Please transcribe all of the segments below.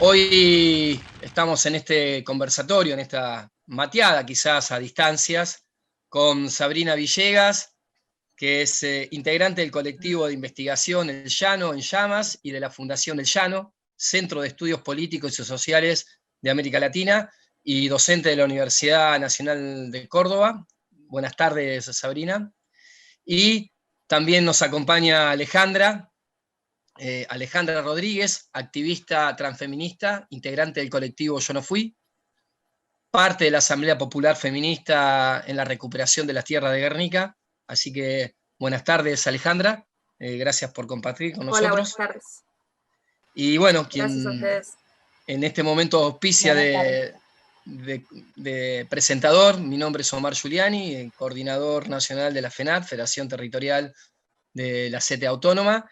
Hoy estamos en este conversatorio, en esta mateada quizás a distancias, con Sabrina Villegas, que es integrante del colectivo de investigación El Llano en Llamas y de la Fundación El Llano, Centro de Estudios Políticos y Sociales de América Latina, y docente de la Universidad Nacional de Córdoba. Buenas tardes, Sabrina. Y también nos acompaña Alejandra Rodríguez, activista transfeminista, integrante del colectivo Yo No Fui, parte de la Asamblea Popular Feminista en la recuperación de las tierras de Guernica. Así que buenas tardes, Alejandra. Gracias por compartir con Hola, nosotros. buenas tardes. Y bueno, Gracias a ustedes. En este momento auspicia de presentador, mi nombre es Omar Giuliani, coordinador nacional de la FENAT, Federación Territorial de la CTA Autónoma,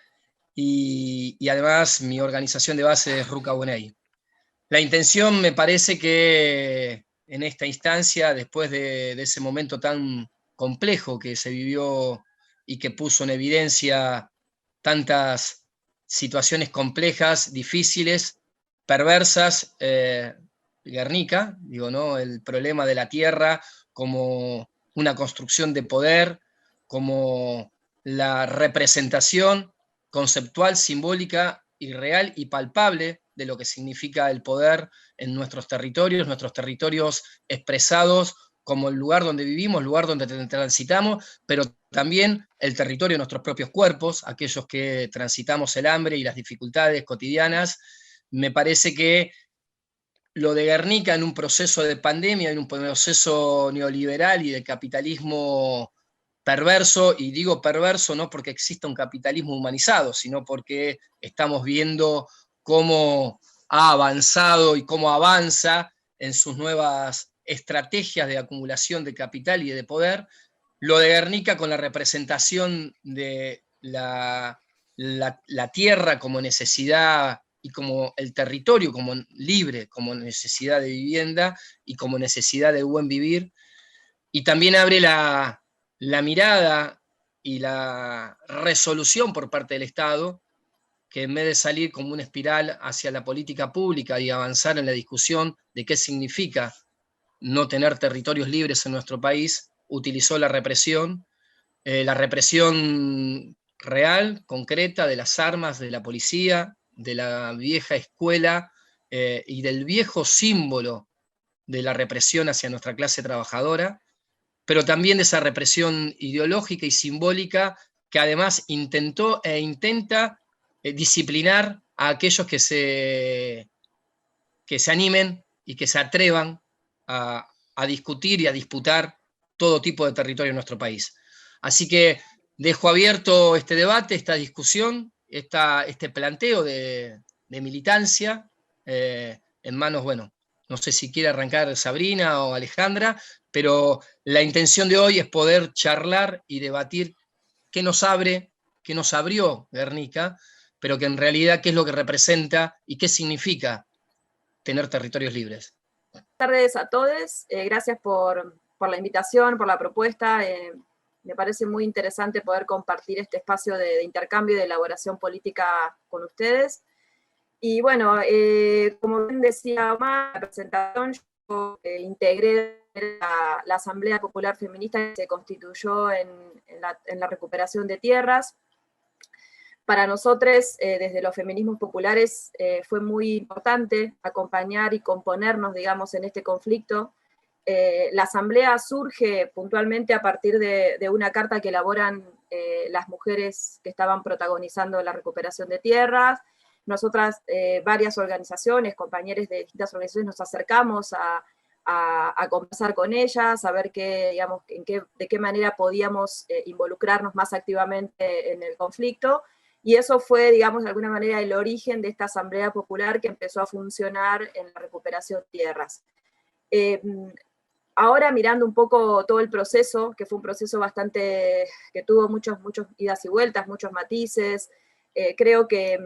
y además mi organización de base es Ruca Buenei. La intención me parece que en esta instancia, después de ese momento tan complejo que se vivió y que puso en evidencia tantas situaciones complejas, difíciles, perversas, Guernica, digo, ¿no? El problema de la tierra como una construcción de poder, como la representación conceptual, simbólica y real y palpable de lo que significa el poder en nuestros territorios expresados como el lugar donde vivimos, el lugar donde transitamos, pero también el territorio de nuestros propios cuerpos, aquellos que transitamos el hambre y las dificultades cotidianas. Me parece que lo de Guernica en un proceso de pandemia, en un proceso neoliberal y de capitalismo perverso, y digo perverso no porque exista un capitalismo humanizado, sino porque estamos viendo cómo ha avanzado y cómo avanza en sus nuevas estrategias de acumulación de capital y de poder. Lo de Guernica con la representación de la tierra como necesidad y como el territorio como libre, como necesidad de vivienda y como necesidad de buen vivir, y también abre la mirada y la resolución por parte del Estado, que en vez de salir como una espiral hacia la política pública y avanzar en la discusión de qué significa no tener territorios libres en nuestro país, utilizó la represión real, concreta, de las armas, de la policía, de la vieja escuela y del viejo símbolo de la represión hacia nuestra clase trabajadora, pero también de esa represión ideológica y simbólica que además intentó e intenta disciplinar a aquellos que se animen y que se atrevan a discutir y a disputar todo tipo de territorio en nuestro país. Así que dejo abierto este debate, esta discusión, este planteo de militancia en manos, bueno, no sé si quiere arrancar Sabrina o Alejandra, pero la intención de hoy es poder charlar y debatir qué nos abrió Guernica, pero que en realidad qué es lo que representa y qué significa tener territorios libres. Buenas tardes a todos. Gracias por la invitación, por la propuesta. Me parece muy interesante poder compartir este espacio de intercambio y de elaboración política con ustedes. Y bueno, como bien decía Omar, la presentación, yo integré la Asamblea Popular Feminista que se constituyó en la recuperación de tierras. Para nosotros, desde los feminismos populares, fue muy importante acompañar y componernos, digamos, en este conflicto. La asamblea surge puntualmente a partir de una carta que elaboran las mujeres que estaban protagonizando la recuperación de tierras. Nosotras, varias organizaciones, compañeros de distintas organizaciones, nos acercamos a conversar con ellas, a ver digamos, de qué manera podíamos involucrarnos más activamente en el conflicto. Y eso fue, digamos, de alguna manera el origen de esta Asamblea Popular que empezó a funcionar en la recuperación de tierras. Ahora mirando un poco todo el proceso, que fue un proceso que tuvo muchos idas y vueltas, muchos matices, creo que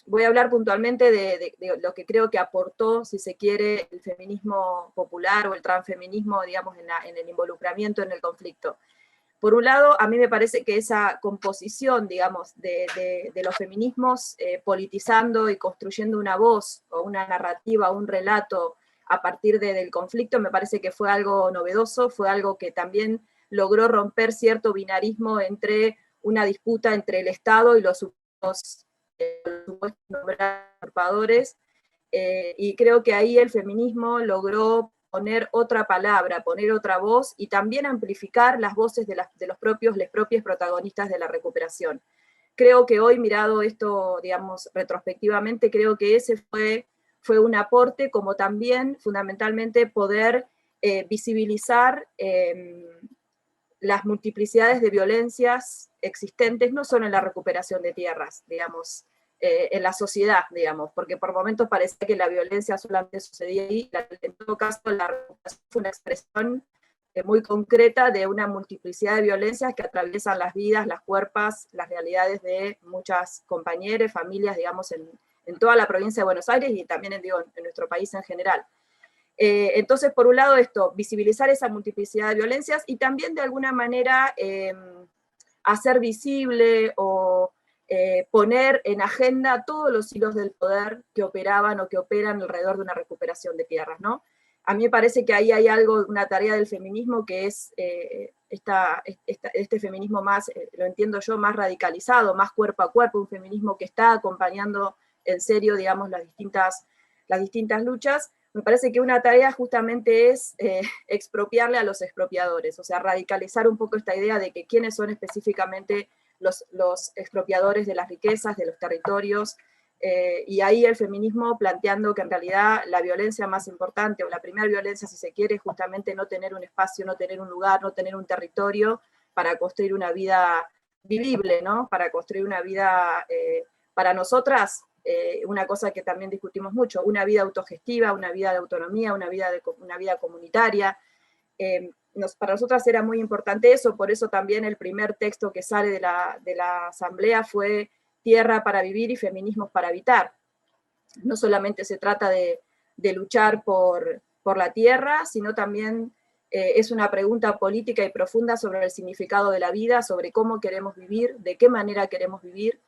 voy a hablar puntualmente de lo que creo que aportó, si se quiere, el feminismo popular o el transfeminismo, digamos, en el involucramiento en el conflicto. Por un lado, a mí me parece que esa composición, digamos, de los feminismos politizando y construyendo una voz o una narrativa, un relato a partir del conflicto, me parece que fue algo novedoso, fue algo que también logró romper cierto binarismo entre una disputa entre el Estado y los supuestos usurpadores, y creo que ahí el feminismo logró poner otra palabra, poner otra voz y también amplificar las voces de los propios protagonistas de la recuperación. Creo que hoy, mirado esto, digamos, retrospectivamente, creo que ese fue un aporte, como también, fundamentalmente, poder visibilizar las multiplicidades de violencias existentes, no solo en la recuperación de tierras, digamos, en la sociedad, digamos, porque por momentos parecía que la violencia solamente sucedía ahí, en todo caso la recuperación fue una expresión muy concreta de una multiplicidad de violencias que atraviesan las vidas, las cuerpos, las realidades de muchas compañeras, familias, digamos, en toda la provincia de Buenos Aires y también en nuestro país en general. Entonces, por un lado esto, visibilizar esa multiplicidad de violencias y también de alguna manera hacer visible o poner en agenda todos los hilos del poder que operaban o que operan alrededor de una recuperación de tierras, ¿no? A mí me parece que ahí hay algo, una tarea del feminismo que es este feminismo más, lo entiendo yo, más radicalizado, más cuerpo a cuerpo, un feminismo que está acompañando en serio, digamos, las distintas luchas. Me parece que una tarea justamente es expropiarle a los expropiadores, o sea, radicalizar un poco esta idea de que quiénes son específicamente los expropiadores de las riquezas, de los territorios, y ahí el feminismo planteando que en realidad la violencia más importante, o la primera violencia, si se quiere, es justamente no tener un espacio, no tener un lugar, no tener un territorio para construir una vida vivible, ¿no? Para construir una vida para nosotras, una cosa que también discutimos mucho, una vida autogestiva, una vida de autonomía, una vida comunitaria. Para nosotras era muy importante eso, por eso también el primer texto que sale de la asamblea fue Tierra para vivir y feminismos para habitar. No solamente se trata de luchar por la tierra, sino también es una pregunta política y profunda sobre el significado de la vida, sobre cómo queremos vivir, de qué manera queremos vivir,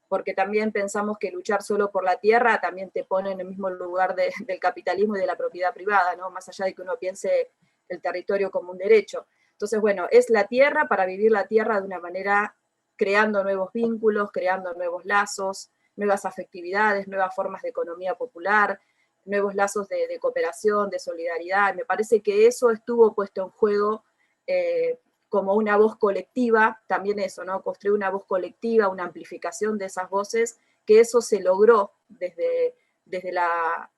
porque también pensamos que luchar solo por la tierra también te pone en el mismo lugar del capitalismo y de la propiedad privada, ¿no? Más allá de que uno piense el territorio como un derecho. Entonces, bueno, es la tierra para vivir la tierra de una manera creando nuevos vínculos, creando nuevos lazos, nuevas afectividades, nuevas formas de economía popular, nuevos lazos de cooperación, de solidaridad. Me parece que eso estuvo puesto en juego como una voz colectiva, también eso, ¿no? Construir una voz colectiva, una amplificación de esas voces, que eso se logró desde la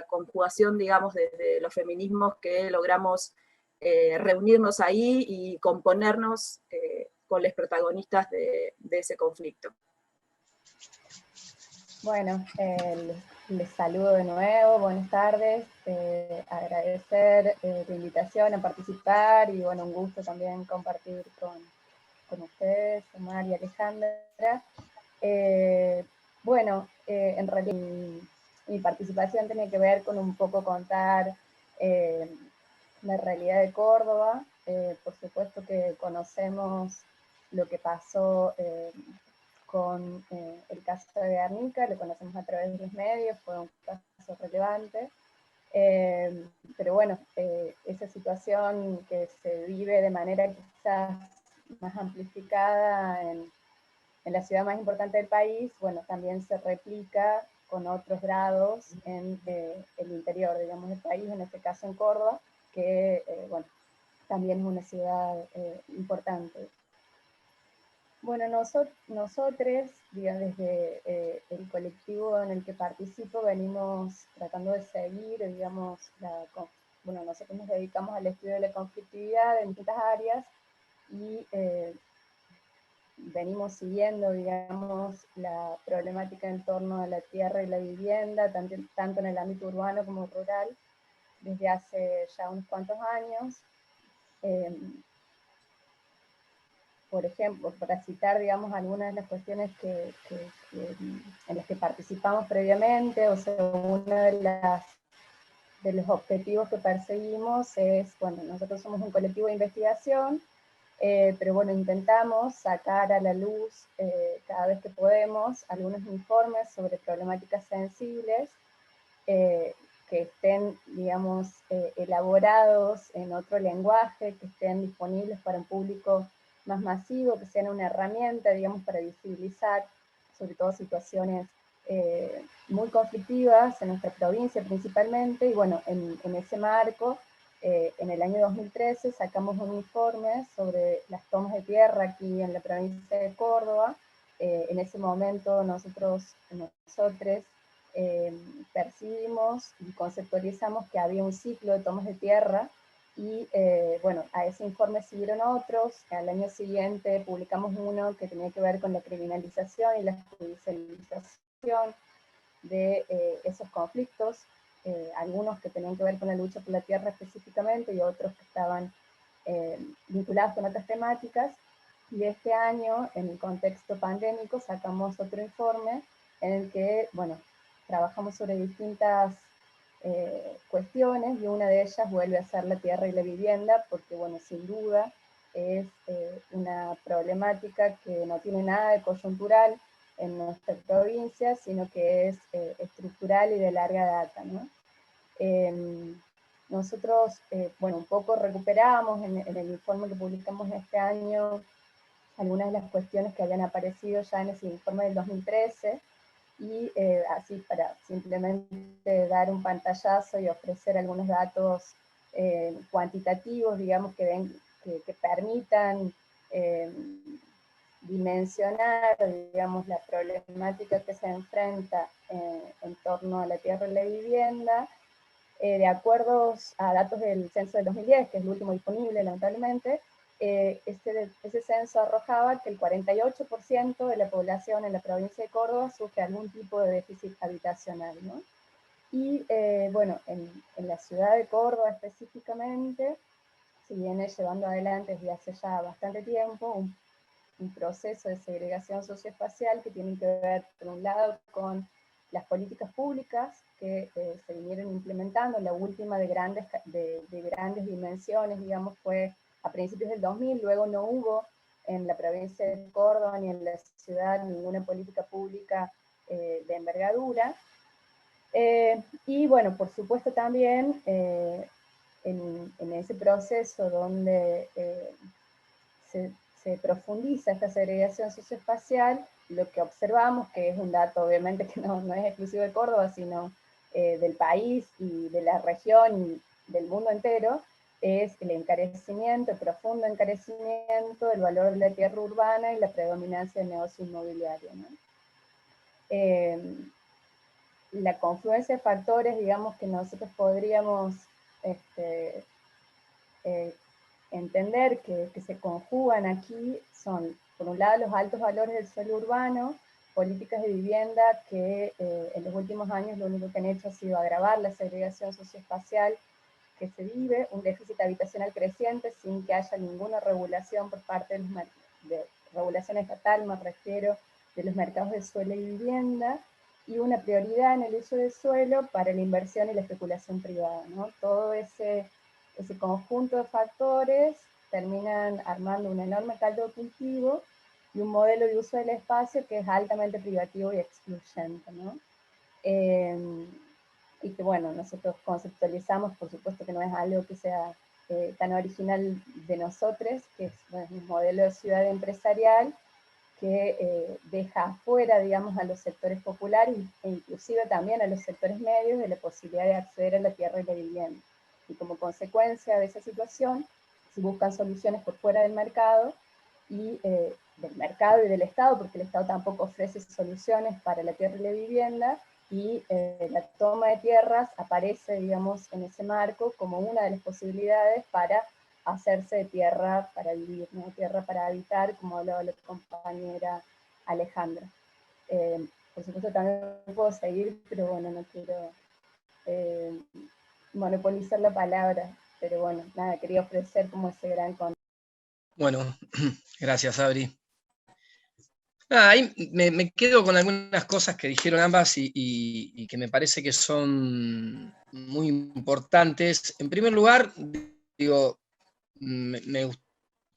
conjugación, digamos, desde los feminismos que logramos reunirnos ahí y componernos con los protagonistas de ese conflicto. Bueno, les saludo de nuevo, buenas tardes, agradecer la invitación a participar y bueno, un gusto también compartir con ustedes, Omar y Alejandra. Bueno, en realidad mi participación tiene que ver con un poco contar la realidad de Córdoba. Por supuesto que conocemos lo que pasó con el caso de Guernica, lo conocemos a través de los medios, fue un caso relevante, pero bueno, esa situación que se vive de manera quizás más amplificada en la ciudad más importante del país, bueno, también se replica con otros grados en el interior, digamos, del país, en este caso en Córdoba, que, bueno, también es una ciudad importante. Bueno, nosotros, digamos, desde el colectivo en el que participo, venimos tratando de seguir, digamos, bueno, nosotros nos dedicamos al estudio de la conflictividad en distintas áreas y venimos siguiendo, digamos, la problemática en torno a la tierra y la vivienda, tanto en el ámbito urbano como rural, desde hace ya unos cuantos años. Por ejemplo, para citar, digamos, algunas de las cuestiones en las que participamos previamente, o sea, uno de los objetivos que perseguimos es, bueno, nosotros somos un colectivo de investigación pero bueno, intentamos sacar a la luz cada vez que podemos algunos informes sobre problemáticas sensibles que estén, digamos, elaborados en otro lenguaje, que estén disponibles para un público más masivo, que sean una herramienta, digamos, para visibilizar sobre todo situaciones muy conflictivas en nuestra provincia principalmente, y bueno, en ese marco, en el año 2013 sacamos un informe sobre las tomas de tierra aquí en la provincia de Córdoba. En ese momento nosotros percibimos y conceptualizamos que había un ciclo de tomas de tierra, y bueno, a ese informe siguieron otros. Al año siguiente publicamos uno que tenía que ver con la criminalización y la judicialización de esos conflictos, algunos que tenían que ver con la lucha por la tierra específicamente y otros que estaban vinculados con otras temáticas. Y este año, en el contexto pandémico, sacamos otro informe en el que, bueno, trabajamos sobre distintas cuestiones, y una de ellas vuelve a ser la tierra y la vivienda, porque, bueno, sin duda es una problemática que no tiene nada de coyuntural en nuestra provincia, sino que es estructural y de larga data, ¿no? Nosotros, bueno, un poco recuperamos en el informe que publicamos este año algunas de las cuestiones que habían aparecido ya en ese informe del 2013, y así para simplemente dar un pantallazo y ofrecer algunos datos cuantitativos, digamos, que permitan dimensionar, digamos, la problemática que se enfrenta en torno a la tierra y la vivienda. De acuerdo a datos del censo del 2010, que es el último disponible, lamentablemente, ese censo arrojaba que el 48% de la población en la provincia de Córdoba sufre algún tipo de déficit habitacional, ¿no? Y bueno, en la ciudad de Córdoba específicamente, se viene llevando adelante desde hace ya bastante tiempo un proceso de segregación socioespacial que tiene que ver, por un lado, con las políticas públicas que se vinieron implementando. La última de grandes dimensiones, digamos, fue a principios del 2000, luego no hubo en la provincia de Córdoba ni en la ciudad ninguna política pública de envergadura. Y bueno, por supuesto también en ese proceso donde se profundiza esta segregación socioespacial, lo que observamos, que es un dato obviamente que no es exclusivo de Córdoba, sino del país y de la región y del mundo entero, es el encarecimiento, el profundo encarecimiento del valor de la tierra urbana y la predominancia del negocio inmobiliario, ¿no? La confluencia de factores, digamos, que nosotros podríamos entender que se conjugan aquí son, por un lado, los altos valores del suelo urbano, políticas de vivienda que en los últimos años lo único que han hecho ha sido agravar la segregación socioespacial que se vive, un déficit habitacional creciente sin que haya ninguna regulación por parte de regulación estatal, me refiero, de los mercados de suelo y vivienda, y una prioridad en el uso del suelo para la inversión y la especulación privada, ¿no? Todo ese conjunto de factores terminan armando un enorme caldo de cultivo y un modelo de uso del espacio que es altamente privativo y excluyente, ¿no? Y que, bueno, nosotros conceptualizamos, por supuesto que no es algo que sea tan original de nosotros, que es, bueno, un modelo de ciudad empresarial que deja afuera, digamos, a los sectores populares e inclusive también a los sectores medios de la posibilidad de acceder a la tierra y la vivienda. Y como consecuencia de esa situación, se buscan soluciones por fuera del mercado y del Estado, porque el Estado tampoco ofrece soluciones para la tierra y la vivienda, y la toma de tierras aparece, digamos, en ese marco como una de las posibilidades para hacerse de tierra para vivir, ¿no? Tierra para habitar, como hablaba la compañera Alejandra. Por supuesto también puedo seguir, pero bueno, no quiero monopolizar la palabra, pero bueno, nada, quería ofrecer como ese gran contexto. Bueno, gracias, Abri. Ahí me quedo con algunas cosas que dijeron ambas y que me parece que son muy importantes. En primer lugar, digo, me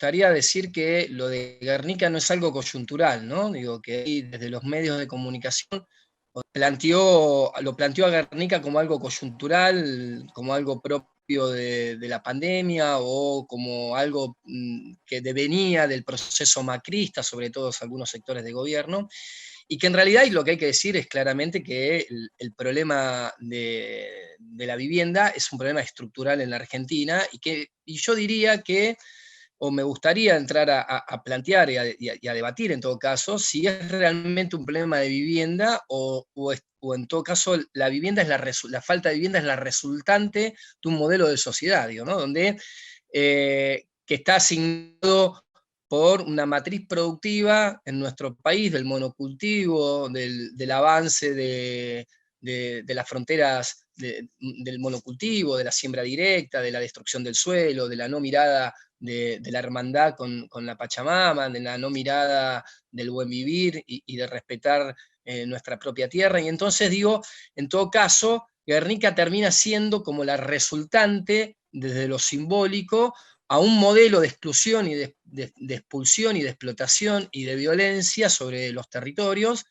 gustaría decir que lo de Guernica no es algo coyuntural, ¿no? Digo, que ahí desde los medios de comunicación lo planteó a Guernica como algo coyuntural, como algo propio de la pandemia, o como algo que devenía del proceso macrista, sobre todo algunos sectores de gobierno, y que en realidad, y lo que hay que decir es claramente que el problema de la vivienda es un problema estructural en la Argentina, y yo diría que, o me gustaría entrar a plantear y a debatir en todo caso, si es realmente un problema de vivienda, o en todo caso la vivienda es la falta de vivienda es la resultante de un modelo de sociedad, digo, ¿no? Donde que está asignado por una matriz productiva en nuestro país, del monocultivo, del avance de las fronteras del monocultivo, de la siembra directa, de la destrucción del suelo, de la no mirada de la hermandad con la Pachamama, de la no mirada del buen vivir y de respetar nuestra propia tierra. Y entonces digo, en todo caso, Guernica termina siendo como la resultante, desde lo simbólico, a un modelo de exclusión y de expulsión y de explotación y de violencia sobre los territorios,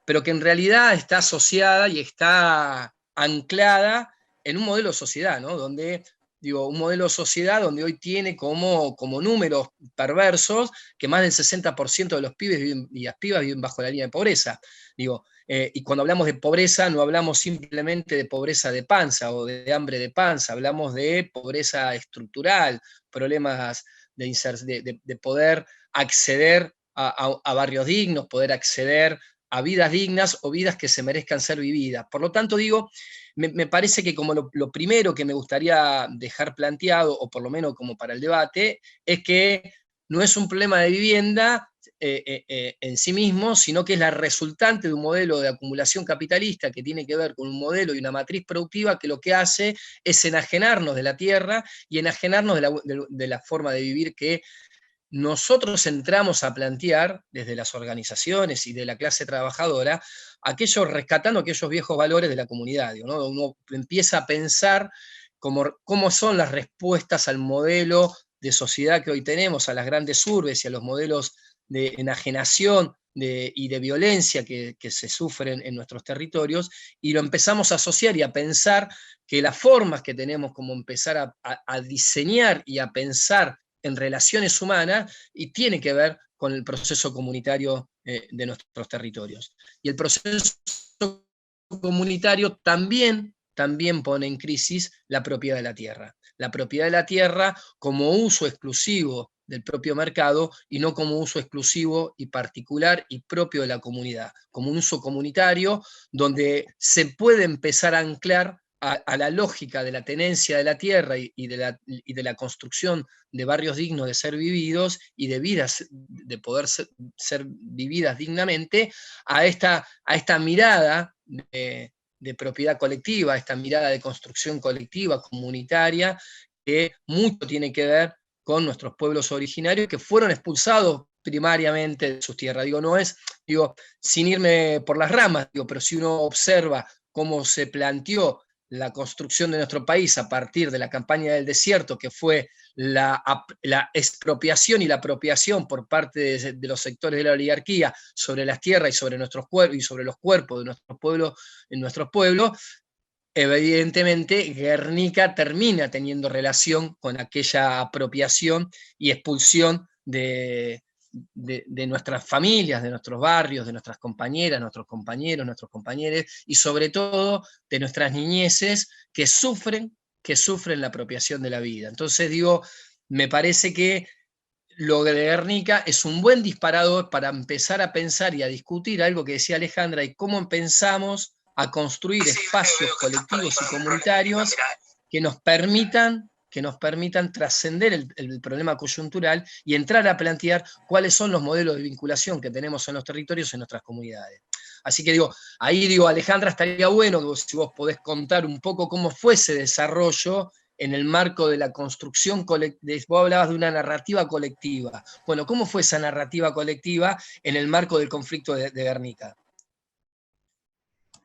pero que en realidad está asociada y está anclada en un modelo de sociedad, ¿no? Donde, digo, un modelo de sociedad donde hoy tiene como números perversos que más del 60% de los pibes y las pibas viven bajo la línea de pobreza. Digo, y cuando hablamos de pobreza, no hablamos simplemente de pobreza de panza o de hambre de panza, hablamos de pobreza estructural, problemas de poder acceder a barrios dignos, poder acceder a vidas dignas o vidas que se merezcan ser vividas. Por lo tanto, digo, me parece que como lo primero que me gustaría dejar planteado, o por lo menos como para el debate, es que no es un problema de vivienda en sí mismo, sino que es la resultante de un modelo de acumulación capitalista que tiene que ver con un modelo y una matriz productiva que lo que hace es enajenarnos de la tierra y enajenarnos de la forma de vivir que nosotros entramos a plantear desde las organizaciones y de la clase trabajadora, rescatando aquellos viejos valores de la comunidad, ¿no? Uno empieza a pensar cómo son las respuestas al modelo de sociedad que hoy tenemos, a las grandes urbes y a los modelos de enajenación y de violencia que se sufren en nuestros territorios, y lo empezamos a asociar y a pensar que las formas que tenemos como empezar a diseñar y a pensar en relaciones humanas, y tiene que ver con el proceso comunitario de nuestros territorios. Y el proceso comunitario también pone en crisis la propiedad de la tierra. La propiedad de la tierra como uso exclusivo del propio mercado y no como uso exclusivo y particular y propio de la comunidad, como un uso comunitario donde se puede empezar a anclar a la lógica de la tenencia de la tierra y de la construcción de barrios dignos de ser vividos y de vidas de poder ser vividas dignamente, a esta mirada de propiedad colectiva, a esta mirada de construcción colectiva, comunitaria, que mucho tiene que ver con nuestros pueblos originarios que fueron expulsados primariamente de sus tierras. Sin irme por las ramas, pero si uno observa cómo se planteó la construcción de nuestro país a partir de la campaña del desierto, que fue la expropiación y la apropiación por parte de los sectores de la oligarquía sobre las tierras y sobre nuestros cuerpos y sobre los cuerpos de nuestros pueblos, evidentemente Guernica termina teniendo relación con aquella apropiación y expulsión de nuestras familias, de nuestros barrios, de nuestras compañeras, nuestros compañeros, nuestros compañeros, y sobre todo de nuestras niñeces que sufren la apropiación de la vida. Entonces me parece que lo de Guernica es un buen disparador para empezar a pensar y a discutir algo que decía Alejandra, y cómo pensamos a construir espacios colectivos y comunitarios que nos permitan trascender el problema coyuntural y entrar a plantear cuáles son los modelos de vinculación que tenemos en los territorios, en nuestras comunidades. Así que Alejandra, estaría bueno que si vos podés contar un poco cómo fue ese desarrollo en el marco de la construcción colectiva. Vos hablabas de una narrativa colectiva. Bueno, ¿cómo fue esa narrativa colectiva en el marco del conflicto de Guernica?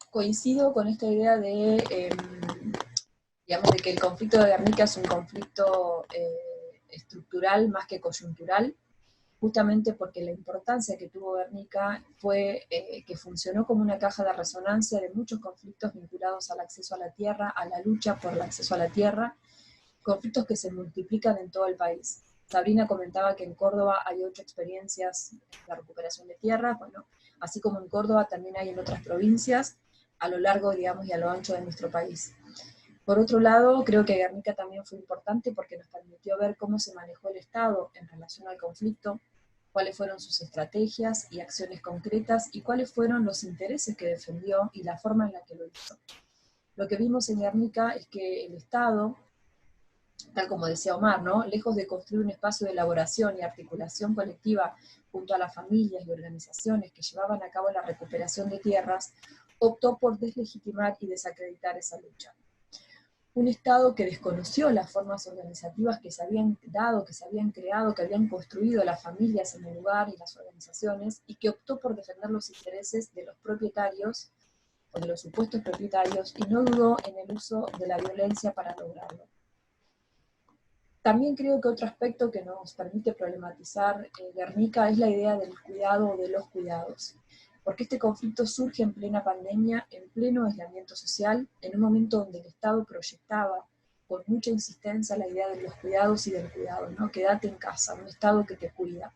Coincido con esta idea de que el conflicto de Guernica es un conflicto estructural más que coyuntural, justamente porque la importancia que tuvo Guernica fue que funcionó como una caja de resonancia de muchos conflictos vinculados al acceso a la tierra, a la lucha por el acceso a la tierra, conflictos que se multiplican en todo el país. Sabrina comentaba que en Córdoba hay 8 experiencias de recuperación de tierra, bueno, así como en Córdoba también hay en otras provincias, a lo largo, digamos, y a lo ancho de nuestro país. Por otro lado, creo que Guernica también fue importante porque nos permitió ver cómo se manejó el Estado en relación al conflicto, cuáles fueron sus estrategias y acciones concretas, y cuáles fueron los intereses que defendió y la forma en la que lo hizo. Lo que vimos en Guernica es que el Estado, tal como decía Omar, ¿no?, lejos de construir un espacio de elaboración y articulación colectiva junto a las familias y organizaciones que llevaban a cabo la recuperación de tierras, optó por deslegitimar y desacreditar esa lucha. Un Estado que desconoció las formas organizativas que se habían dado, que se habían creado, que habían construido las familias en el lugar y las organizaciones, y que optó por defender los intereses de los propietarios, o de los supuestos propietarios, y no dudó en el uso de la violencia para lograrlo. También creo que otro aspecto que nos permite problematizar Guernica es la idea del cuidado o de los cuidados, porque este conflicto surge en plena pandemia, en pleno aislamiento social, en un momento donde el Estado proyectaba con mucha insistencia la idea de los cuidados y del cuidado, ¿no? Quédate en casa, un Estado que te cuida.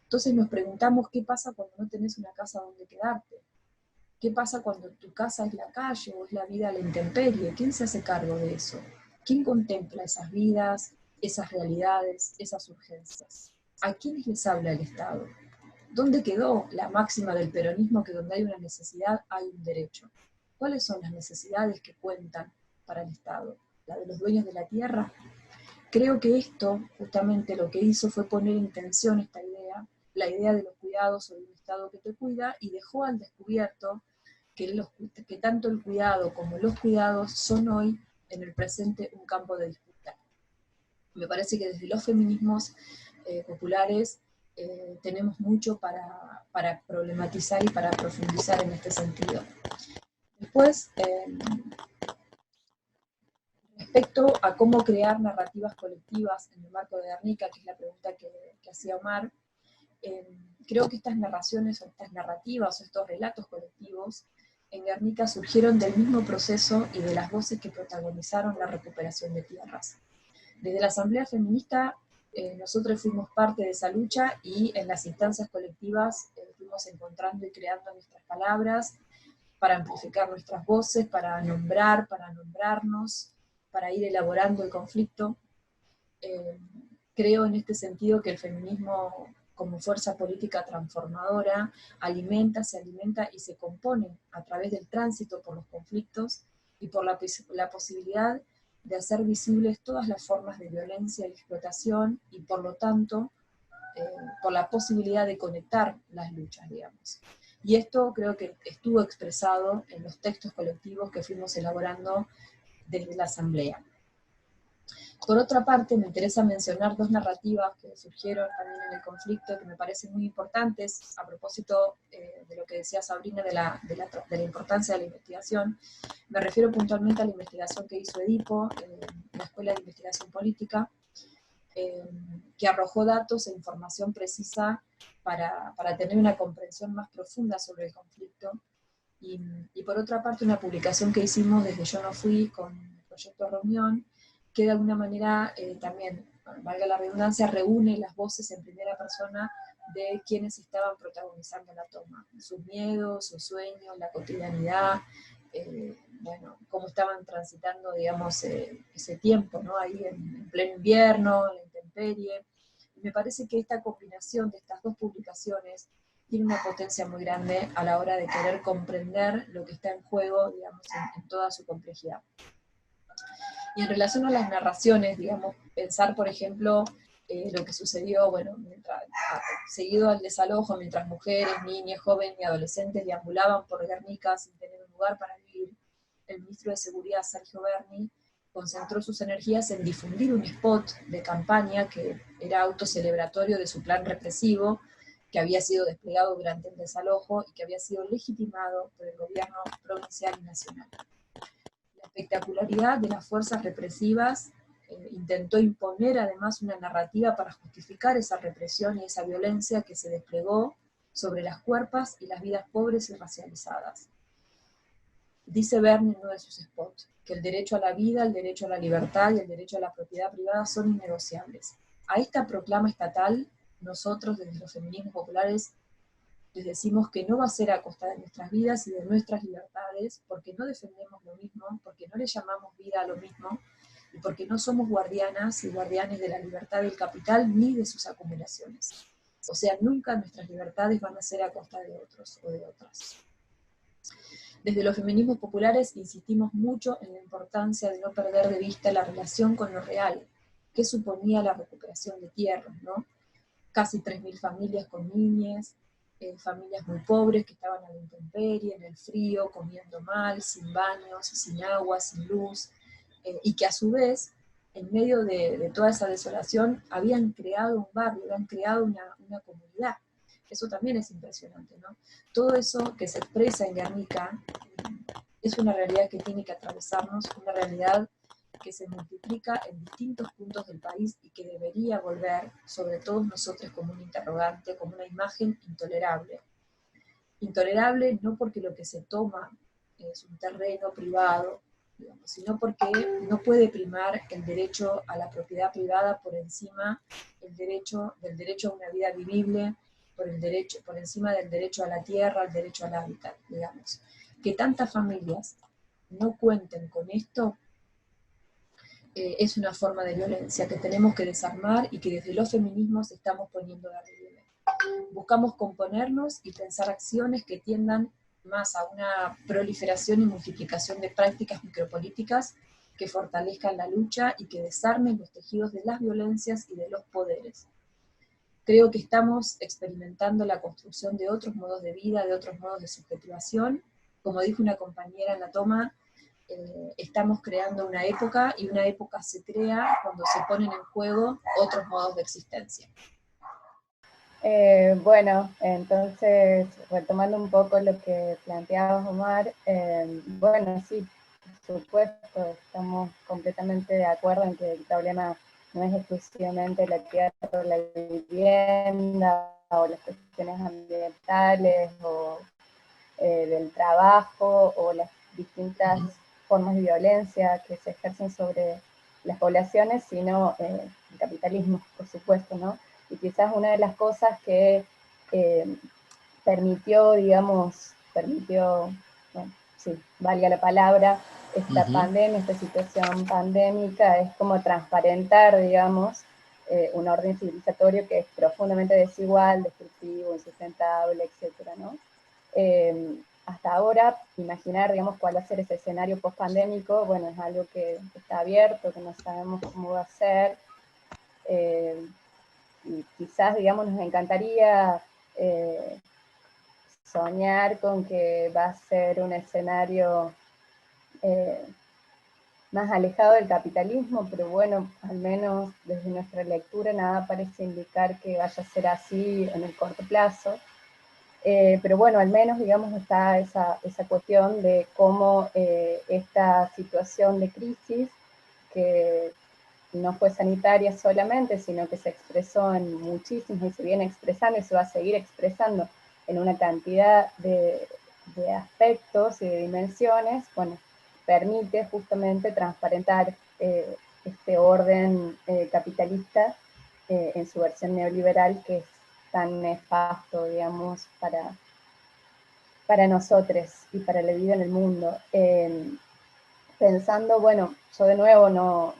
Entonces nos preguntamos qué pasa cuando no tenés una casa donde quedarte. ¿Qué pasa cuando tu casa es la calle o es la vida a la intemperie? ¿Quién se hace cargo de eso? ¿Quién contempla esas vidas, esas realidades, esas urgencias? ¿A quiénes les habla el Estado? ¿Dónde quedó la máxima del peronismo que donde hay una necesidad hay un derecho? ¿Cuáles son las necesidades que cuentan para el Estado? ¿La de los dueños de la tierra? Creo que esto justamente lo que hizo fue poner en tensión esta idea, la idea de los cuidados o de un Estado que te cuida, y dejó al descubierto que tanto el cuidado como los cuidados son hoy en el presente un campo de disputa. Me parece que desde los feminismos populares tenemos mucho para problematizar y para profundizar en este sentido. Después, respecto a cómo crear narrativas colectivas en el marco de Guernica, que es la pregunta que hacía Omar, creo que estas narraciones o estas narrativas o estos relatos colectivos en Guernica surgieron del mismo proceso y de las voces que protagonizaron la recuperación de tierras. Desde la Asamblea Feminista nosotros fuimos parte de esa lucha y en las instancias colectivas fuimos encontrando y creando nuestras palabras para amplificar nuestras voces, para nombrar, para nombrarnos, para ir elaborando el conflicto. Creo en este sentido que el feminismo como fuerza política transformadora se alimenta y se compone a través del tránsito por los conflictos y por la posibilidad de hacer visibles todas las formas de violencia y explotación, y por lo tanto por la posibilidad de conectar las luchas, digamos. Y esto creo que estuvo expresado en los textos colectivos que fuimos elaborando desde la Asamblea. Por otra parte, me interesa mencionar 2 narrativas que surgieron también en el conflicto, que me parecen muy importantes, a propósito de lo que decía Sabrina de la importancia de la investigación. Me refiero puntualmente a la investigación que hizo Edipo, la Escuela de Investigación Política, que arrojó datos e información precisa para tener una comprensión más profunda sobre el conflicto. Y por otra parte, una publicación que hicimos desde Yo No Fui con el Proyecto Reunión, que de alguna manera también, valga la redundancia, reúne las voces en primera persona de quienes estaban protagonizando la toma, sus miedos, sus sueños, la cotidianidad, bueno, cómo estaban transitando, digamos, ese tiempo, ¿no? Ahí en pleno invierno, en la intemperie. Y me parece que esta combinación de estas 2 publicaciones tiene una potencia muy grande a la hora de querer comprender lo que está en juego, digamos, en toda su complejidad. Y en relación a las narraciones, digamos, pensar, por ejemplo, lo que sucedió, bueno, seguido al desalojo, mientras mujeres, niñas, jóvenes y adolescentes deambulaban por Guernica sin tener un lugar para vivir, el ministro de Seguridad, Sergio Berni, concentró sus energías en difundir un spot de campaña que era autocelebratorio de su plan represivo, que había sido desplegado durante el desalojo y que había sido legitimado por el gobierno provincial y nacional. La espectacularidad de las fuerzas represivas intentó imponer además una narrativa para justificar esa represión y esa violencia que se desplegó sobre las cuerpas y las vidas pobres y racializadas. Dice Bernie en uno de sus spots que el derecho a la vida, el derecho a la libertad y el derecho a la propiedad privada son innegociables. A esta proclama estatal, nosotros desde los feminismos populares les decimos que no va a ser a costa de nuestras vidas y de nuestras libertades, porque no defendemos lo mismo, porque no le llamamos vida a lo mismo, y porque no somos guardianas y guardianes de la libertad del capital ni de sus acumulaciones. O sea, nunca nuestras libertades van a ser a costa de otros o de otras. Desde los feminismos populares insistimos mucho en la importancia de no perder de vista la relación con lo real, que suponía la recuperación de tierras, ¿no? Casi 3.000 familias con niñas, familias muy pobres que estaban a la intemperie, en el frío, comiendo mal, sin baños, sin agua, sin luz, y que a su vez, en medio de toda esa desolación, habían creado un barrio, habían creado una comunidad. Eso también es impresionante, ¿no? Todo eso que se expresa en Guernica es una realidad que tiene que atravesarnos, una realidad que se multiplica en distintos puntos del país y que debería volver sobre todos nosotros como un interrogante, como una imagen intolerable. Intolerable no porque lo que se toma es un terreno privado, digamos, sino porque no puede primar el derecho a la propiedad privada por encima del derecho a una vida vivible, por encima del derecho a la tierra, al derecho al hábitat, digamos. Que tantas familias no cuenten con esto es una forma de violencia que tenemos que desarmar y que desde los feminismos estamos poniendo de relieve. Buscamos componernos y pensar acciones que tiendan más a una proliferación y multiplicación de prácticas micropolíticas que fortalezcan la lucha y que desarmen los tejidos de las violencias y de los poderes. Creo que estamos experimentando la construcción de otros modos de vida, de otros modos de subjetivación. Como dijo una compañera en la toma, estamos creando una época, y una época se crea cuando se ponen en juego otros modos de existencia. Bueno, entonces, retomando un poco lo que planteaba Omar, bueno, sí, por supuesto, estamos completamente de acuerdo en que el problema no es exclusivamente la tierra o la vivienda, o las cuestiones ambientales, o del trabajo, o las distintas formas de violencia que se ejercen sobre las poblaciones, sino el capitalismo, por supuesto, ¿no? Y quizás una de las cosas que permitió, bueno, sí, valga la palabra, esta pandemia, esta situación pandémica, es como transparentar, digamos, un orden civilizatorio que es profundamente desigual, destructivo, insustentable, etcétera, ¿no? Hasta ahora, imaginar, digamos, cuál va a ser ese escenario post-pandémico, bueno, es algo que está abierto, que no sabemos cómo va a ser, y quizás, digamos, nos encantaría soñar con que va a ser un escenario más alejado del capitalismo, pero bueno, al menos desde nuestra lectura nada parece indicar que vaya a ser así en el corto plazo. Pero bueno, al menos, digamos, está esa cuestión de cómo esta situación de crisis, que no fue sanitaria solamente, sino que se expresó en muchísimos, y se viene expresando y se va a seguir expresando en una cantidad de aspectos y de dimensiones, bueno, permite justamente transparentar este orden capitalista en su versión neoliberal, que es tan nefasto, digamos, para nosotros y para la vida en el mundo. Pensando, bueno, yo de nuevo no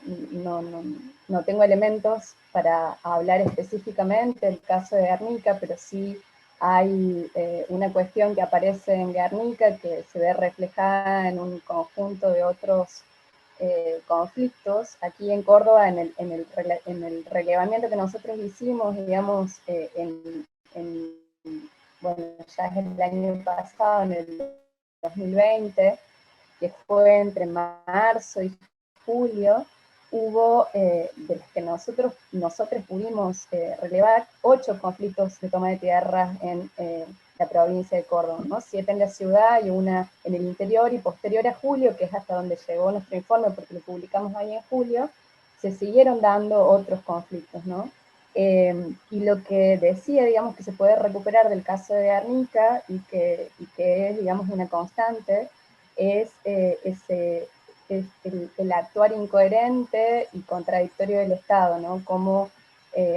tengo elementos para hablar específicamente del caso de Guernica, pero sí hay una cuestión que aparece en Guernica que se ve reflejada en un conjunto de otros conflictos. Aquí en Córdoba, en el relevamiento que nosotros hicimos, digamos, bueno, ya es el año pasado, en el 2020, que fue entre marzo y julio, hubo, de los que nosotros pudimos relevar, 8 conflictos de toma de tierras en la provincia de Córdoba, ¿no? 7 en la ciudad y 1 en el interior, y posterior a julio, que es hasta donde llegó nuestro informe, porque lo publicamos ahí en julio, se siguieron dando otros conflictos, ¿no? Y lo que decía, digamos, que se puede recuperar del caso de Guernica y que es, digamos, una constante, es el actuar incoherente y contradictorio del Estado, ¿no? Cómo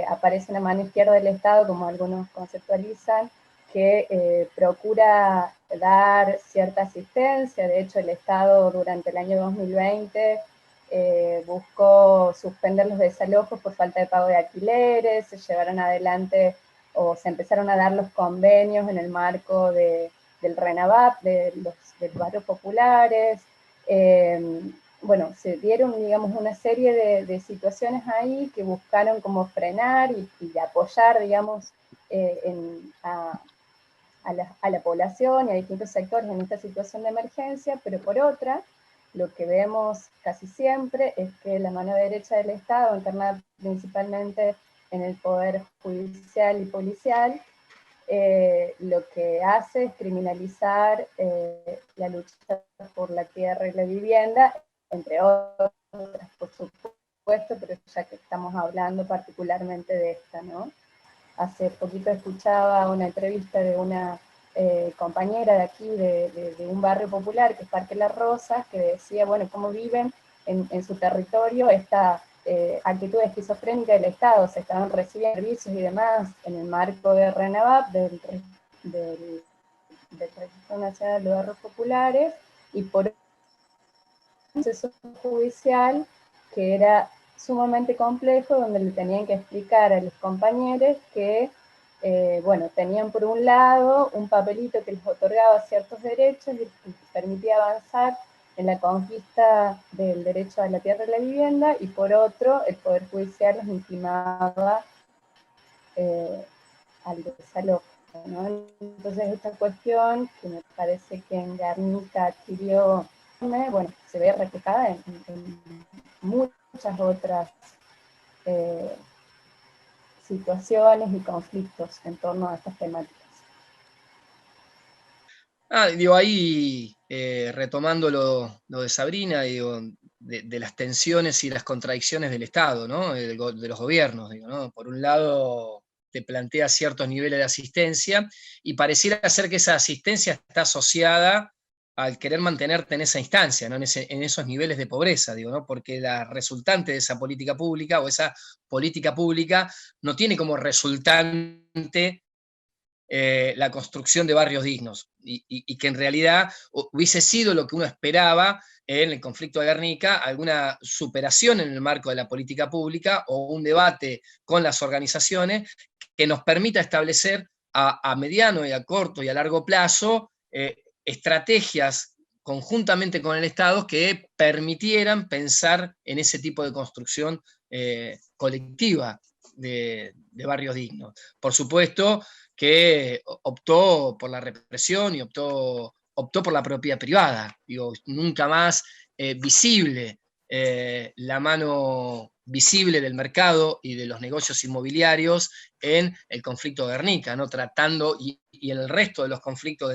aparece una mano izquierda del Estado, como algunos conceptualizan, que procura dar cierta asistencia. De hecho, el Estado durante el año 2020 buscó suspender los desalojos por falta de pago de alquileres, se llevaron adelante o se empezaron a dar los convenios en el marco del RENAVAP, de los barrios populares. Bueno, se dieron, digamos, una serie de situaciones ahí que buscaron como frenar y apoyar, digamos, a la población y a distintos sectores en esta situación de emergencia, pero por otra, lo que vemos casi siempre es que la mano derecha del Estado, encarnada principalmente en el poder judicial y policial, lo que hace es criminalizar la lucha por la tierra y la vivienda, entre otras, por supuesto, pero ya que estamos hablando particularmente de esta, ¿no? Hace poquito escuchaba una entrevista de una compañera de aquí, de un barrio popular, que es Parque Las Rosas, que decía, bueno, cómo viven en su territorio esta actitud esquizofrénica del Estado. Se estaban recibiendo servicios y demás en el marco de RENAVAP, del Registro Nacional de Barrios Populares, y por un proceso judicial que era sumamente complejo, donde le tenían que explicar a los compañeros que, bueno, tenían por un lado un papelito que les otorgaba ciertos derechos y les permitía avanzar en la conquista del derecho a la tierra y la vivienda, y por otro, el Poder Judicial los intimaba al desalojo, ¿no? Entonces esta cuestión, que me parece que en Guernica adquirió, bueno, se ve reflejada en muchas otras situaciones y conflictos en torno a estas temáticas. Digo, ahí retomando lo de Sabrina, digo, de las tensiones y las contradicciones del Estado, ¿no? De los gobiernos, digo, ¿no? Por un lado, te plantea ciertos niveles de asistencia y pareciera ser que esa asistencia está asociada al querer mantenerte en esa instancia, ¿no? En esos niveles de pobreza, digo, ¿no? Porque la resultante de esa política pública o esa política pública no tiene como resultante la construcción de barrios dignos y que en realidad hubiese sido lo que uno esperaba en el conflicto de Guernica, alguna superación en el marco de la política pública o un debate con las organizaciones que nos permita establecer a mediano y a corto y a largo plazo estrategias conjuntamente con el Estado que permitieran pensar en ese tipo de construcción colectiva de barrios dignos. Por supuesto que optó por la represión y optó por la propiedad privada. Digo, nunca más visible la mano visible del mercado y de los negocios inmobiliarios en el conflicto de Guernica, ¿no? Tratando, y en el resto de los conflictos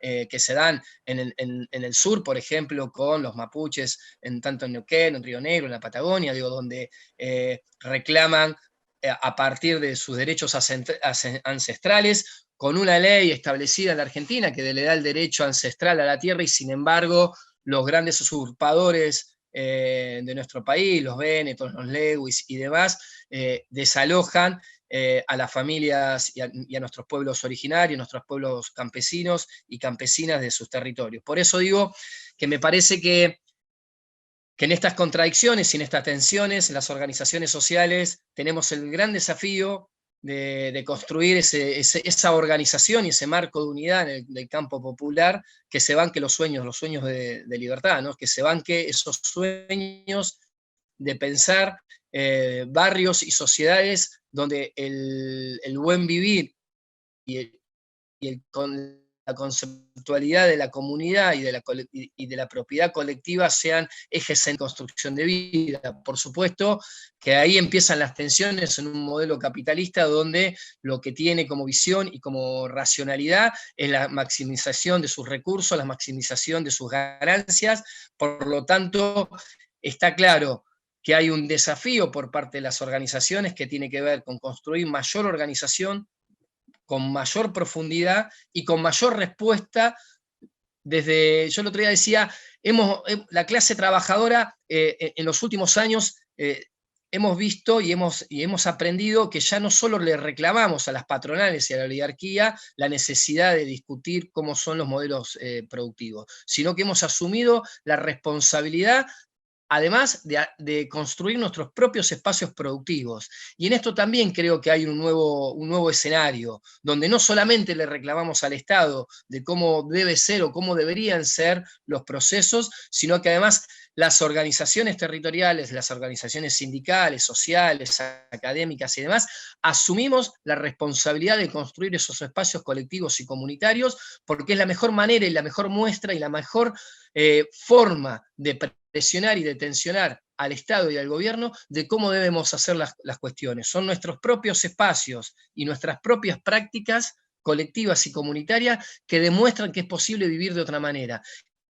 que se dan en el sur, por ejemplo, con los mapuches, tanto en Neuquén, en Río Negro, en la Patagonia, digo, donde reclaman a partir de sus derechos ancestrales, con una ley establecida en la Argentina que le da el derecho ancestral a la tierra, y sin embargo los grandes usurpadores de nuestro país, los Vénetos, los Lewis y demás, desalojan a las familias y a nuestros pueblos originarios, nuestros pueblos campesinos y campesinas de sus territorios. Por eso digo que me parece que en estas contradicciones y en estas tensiones, las organizaciones sociales tenemos el gran desafío de construir esa organización y ese marco de unidad en el campo popular, que se banque los sueños de libertad, ¿no? Que se banque esos sueños de pensar barrios y sociedades donde el buen vivir y la conceptualidad de la comunidad y de la propiedad colectiva sean ejes en construcción de vida. Por supuesto que ahí empiezan las tensiones en un modelo capitalista donde lo que tiene como visión y como racionalidad es la maximización de sus recursos, la maximización de sus ganancias. Por lo tanto, está claro que hay un desafío por parte de las organizaciones que tiene que ver con construir mayor organización, con mayor profundidad y con mayor respuesta. Yo el otro día decía, la clase trabajadora en los últimos años hemos visto y hemos aprendido que ya no solo le reclamamos a las patronales y a la oligarquía la necesidad de discutir cómo son los modelos productivos, sino que hemos asumido la responsabilidad, además de construir nuestros propios espacios productivos. Y en esto también creo que hay un nuevo escenario, donde no solamente le reclamamos al Estado de cómo debe ser o cómo deberían ser los procesos, sino que además las organizaciones territoriales, las organizaciones sindicales, sociales, académicas y demás, asumimos la responsabilidad de construir esos espacios colectivos y comunitarios, porque es la mejor manera y la mejor muestra y la mejor forma de presionar y de tensionar al Estado y al gobierno de cómo debemos hacer las cuestiones. Son nuestros propios espacios y nuestras propias prácticas colectivas y comunitarias que demuestran que es posible vivir de otra manera.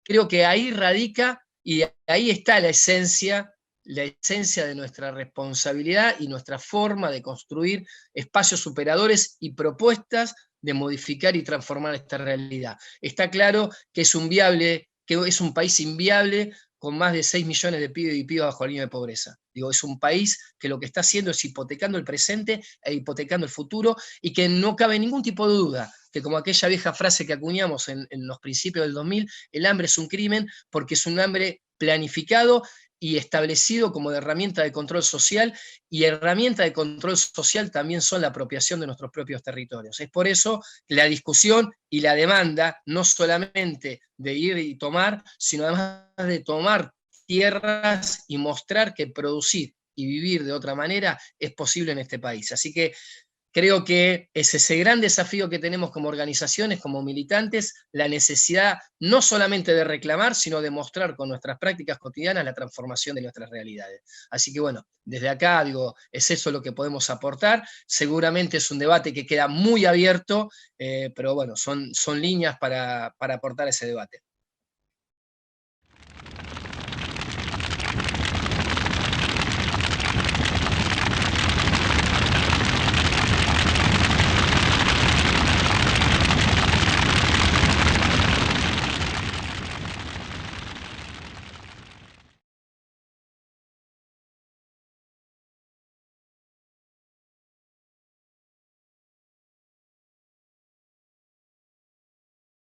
Creo que ahí radica y ahí está la esencia de nuestra responsabilidad y nuestra forma de construir espacios superadores y propuestas de modificar y transformar esta realidad. Está claro que es un país inviable con más de 6 millones de pibes y pibas bajo la línea de pobreza. Digo, es un país que lo que está haciendo es hipotecando el presente e hipotecando el futuro, y que no cabe ningún tipo de duda que, como aquella vieja frase que acuñamos en los principios del 2000, el hambre es un crimen porque es un hambre planificado y establecido como de herramienta de control social, y herramienta de control social también son la apropiación de nuestros propios territorios. Es por eso la discusión y la demanda, no solamente de ir y tomar, sino además de tomar tierras y mostrar que producir y vivir de otra manera es posible en este país. Así que creo que es ese gran desafío que tenemos como organizaciones, como militantes, la necesidad no solamente de reclamar, sino de mostrar con nuestras prácticas cotidianas la transformación de nuestras realidades. Así que bueno, desde acá digo, es eso lo que podemos aportar. Seguramente es un debate que queda muy abierto, pero bueno, son líneas para aportar ese debate.